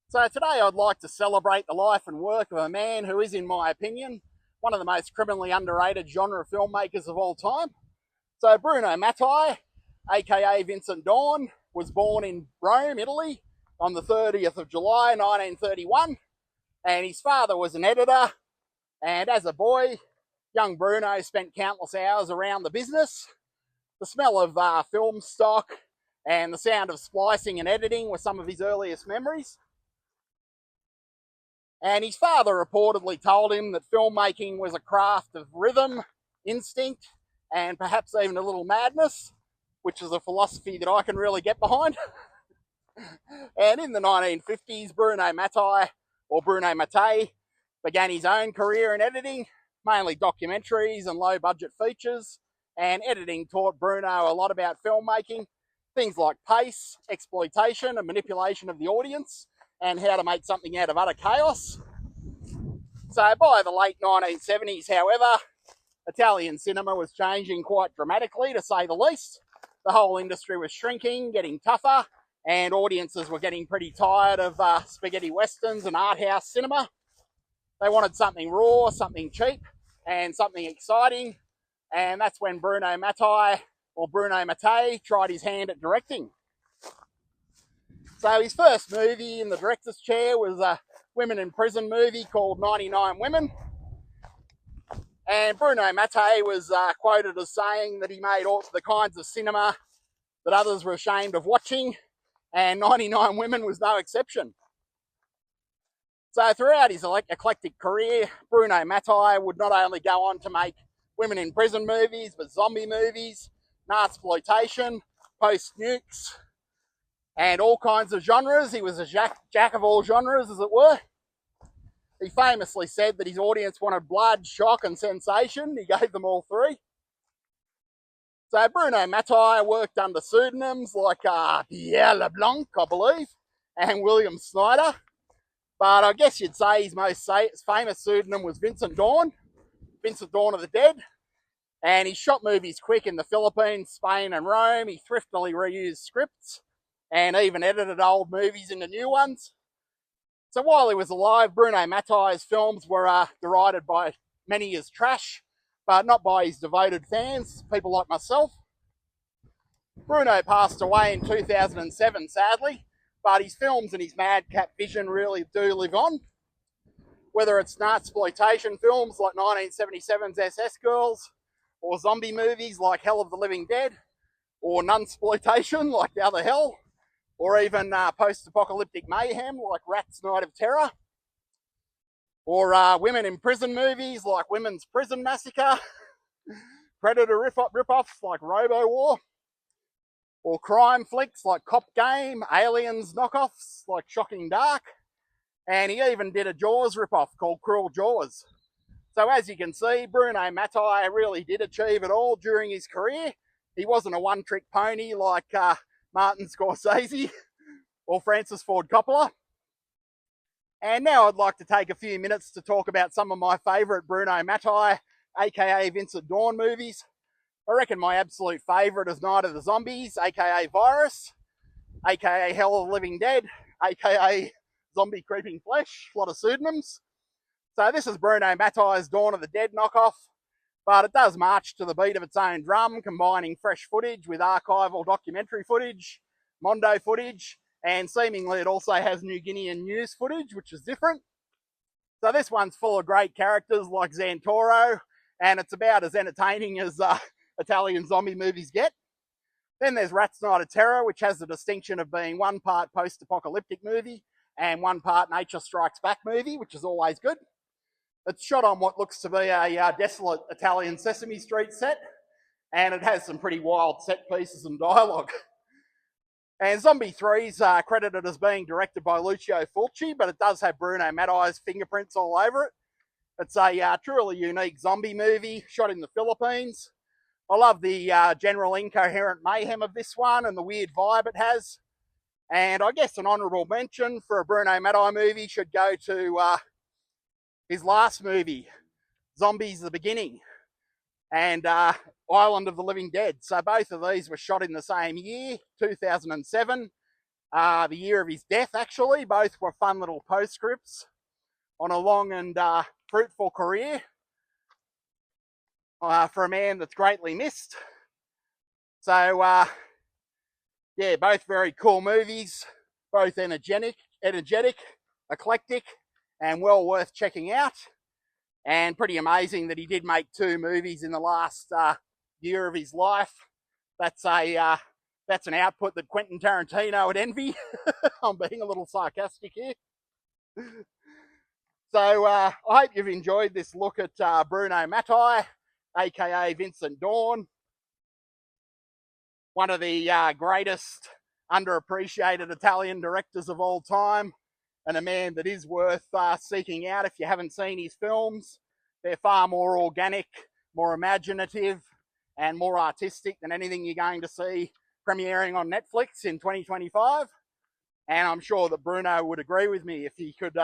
So today I'd like to celebrate the life and work of a man who is, in my opinion, one of the most criminally underrated genre filmmakers of all time. So Bruno Mattei, aka Vincent Dawn, was born in Rome, Italy on the 30th of July 1931, and his father was an editor, and as a boy, young Bruno spent countless hours around the business. The smell of film stock and the sound of splicing and editing were some of his earliest memories. And his father reportedly told him that filmmaking was a craft of rhythm, instinct, and perhaps even a little madness, which is a philosophy that I can really get behind. And in the 1950s, Bruno Mattei, began his own career in editing, mainly documentaries and low-budget features, and editing taught Bruno a lot about filmmaking, things like pace, exploitation, and manipulation of the audience, and how to make something out of utter chaos. So by the late 1970s, however, Italian cinema was changing quite dramatically, to say the least. The whole industry was shrinking, getting tougher, and audiences were getting pretty tired of spaghetti westerns and art house cinema. They wanted something raw, something cheap, and something exciting, and that's when Bruno Mattei tried his hand at directing. So his first movie in the director's chair was a women in prison movie called 99 Women. And Bruno Mattei was quoted as saying that he made all the kinds of cinema that others were ashamed of watching, and 99 Women was no exception. So throughout his eclectic career, Bruno Mattei would not only go on to make women in prison movies, but zombie movies, Narsploitation, post-nukes, and all kinds of genres. He was a jack of all genres, as it were. He famously said that his audience wanted blood, shock, and sensation. He gave them all three. So Bruno Mattei worked under pseudonyms like Pierre LeBlanc, I believe, and William Snyder. But I guess you'd say his most famous pseudonym was Vincent Dawn of the Dead. And he shot movies quick in the Philippines, Spain, and Rome. He thriftily reused scripts and even edited old movies into new ones. So while he was alive, Bruno Mattei's films were derided by many as trash, but not by his devoted fans, people like myself. Bruno passed away in 2007, sadly, but his films and his madcap vision really do live on. Whether it's Narsploitation films like 1977's SS Girls, or zombie movies like Hell of the Living Dead, or Nunsploitation like The Other Hell, or even post-apocalyptic mayhem like Rat's Night of Terror, or women in prison movies like Women's Prison Massacre, Predator rip-offs like Robo-War, or crime flicks like Cop Game, Aliens knockoffs like Shocking Dark, and he even did a Jaws rip-off called Cruel Jaws. So as you can see, Bruno Mattei really did achieve it all during his career. He wasn't a one-trick pony like Martin Scorsese or Francis Ford Coppola. And now I'd like to take a few minutes to talk about some of my favourite Bruno Mattei, aka Vincent Dawn movies. I reckon my absolute favourite is Night of the Zombies, aka Virus, aka Hell of the Living Dead, aka Zombie Creeping Flesh, a lot of pseudonyms. So this is Bruno Mattei's Dawn of the Dead knockoff, but it does march to the beat of its own drum, combining fresh footage with archival documentary footage, Mondo footage, and seemingly it also has New Guinean news footage, which is different. So this one's full of great characters like Santoro, and it's about as entertaining as Italian zombie movies get. Then there's Rat's Night of Terror, which has the distinction of being one part post-apocalyptic movie and one part Nature Strikes Back movie, which is always good. It's shot on what looks to be a desolate Italian Sesame Street set, and it has some pretty wild set pieces and dialogue. And Zombie 3's credited as being directed by Lucio Fulci, but it does have Bruno Mattei's fingerprints all over it. It's a truly unique zombie movie shot in the Philippines. I love the general incoherent mayhem of this one and the weird vibe it has. And I guess an honourable mention for a Bruno Mattei movie should go to his last movie, Zombies the Beginning, and Island of the Living Dead. So both of these were shot in the same year, 2007, the year of his death, actually. Both were fun little postscripts on a long and fruitful career for a man that's greatly missed. So, yeah, both very cool movies, both energetic, eclectic, and well worth checking out. And pretty amazing that he did make 2 movies in the last year of his life. That's an output that Quentin Tarantino would envy. I'm being a little sarcastic here. So I hope you've enjoyed this look at Bruno Mattei, aka Vincent Dawn, one of the greatest underappreciated Italian directors of all time, and a man that is worth seeking out if you haven't seen his films. They're far more organic, more imaginative, and more artistic than anything you're going to see premiering on Netflix in 2025. And I'm sure that Bruno would agree with me if he could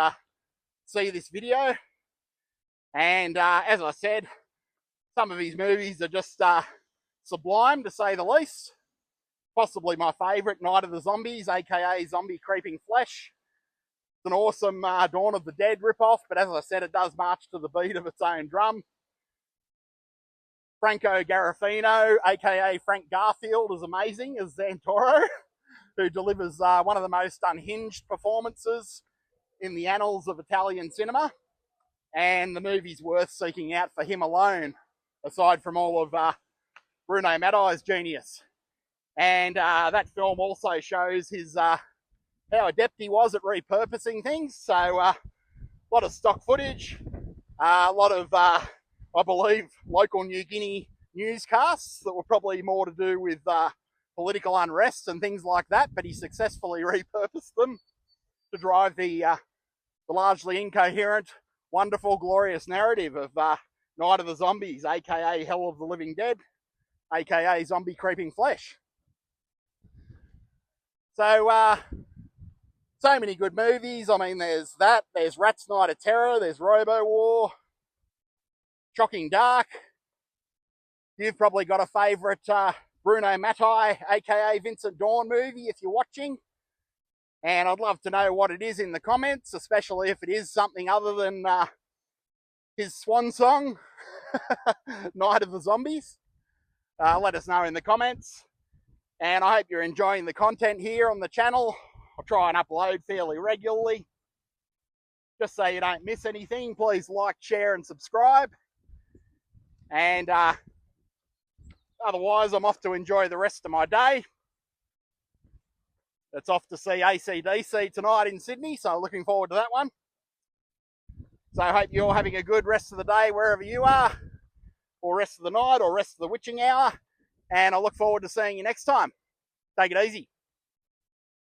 see this video. And as I said, some of his movies are just sublime, to say the least. Possibly my favourite, Night of the Zombies, aka Zombie Creeping Flesh. It's an awesome Dawn of the Dead ripoff, but as I said, it does march to the beat of its own drum. Franco Garofino, aka Frank Garfield, is amazing as Santoro, who delivers one of the most unhinged performances in the annals of Italian cinema. And the movie's worth seeking out for him alone, aside from all of Bruno Mattei's genius. And that film also shows his how adept he was at repurposing things. So a lot of stock footage, a lot of, I believe, local New Guinea newscasts that were probably more to do with political unrest and things like that, but he successfully repurposed them to drive the largely incoherent, wonderful, glorious narrative of Night of the Zombies, aka Hell of the Living Dead, aka Zombie Creeping Flesh. So, so many good movies. I mean, there's that, there's Rat's Night of Terror, there's Robo War, Shocking Dark. You've probably got a favourite Bruno Mattei, aka Vincent Dawn movie if you're watching. And I'd love to know what it is in the comments, especially if it is something other than his swan song, Night of the Zombies. Let us know in the comments. And I hope you're enjoying the content here on the channel. I'll try and upload fairly regularly. Just so you don't miss anything, please like, share and subscribe. And otherwise, I'm off to enjoy the rest of my day. It's off to see AC/DC tonight in Sydney, so looking forward to that one. So I hope you're having a good rest of the day wherever you are, or rest of the night, or rest of the witching hour. And I look forward to seeing you next time. Take it easy.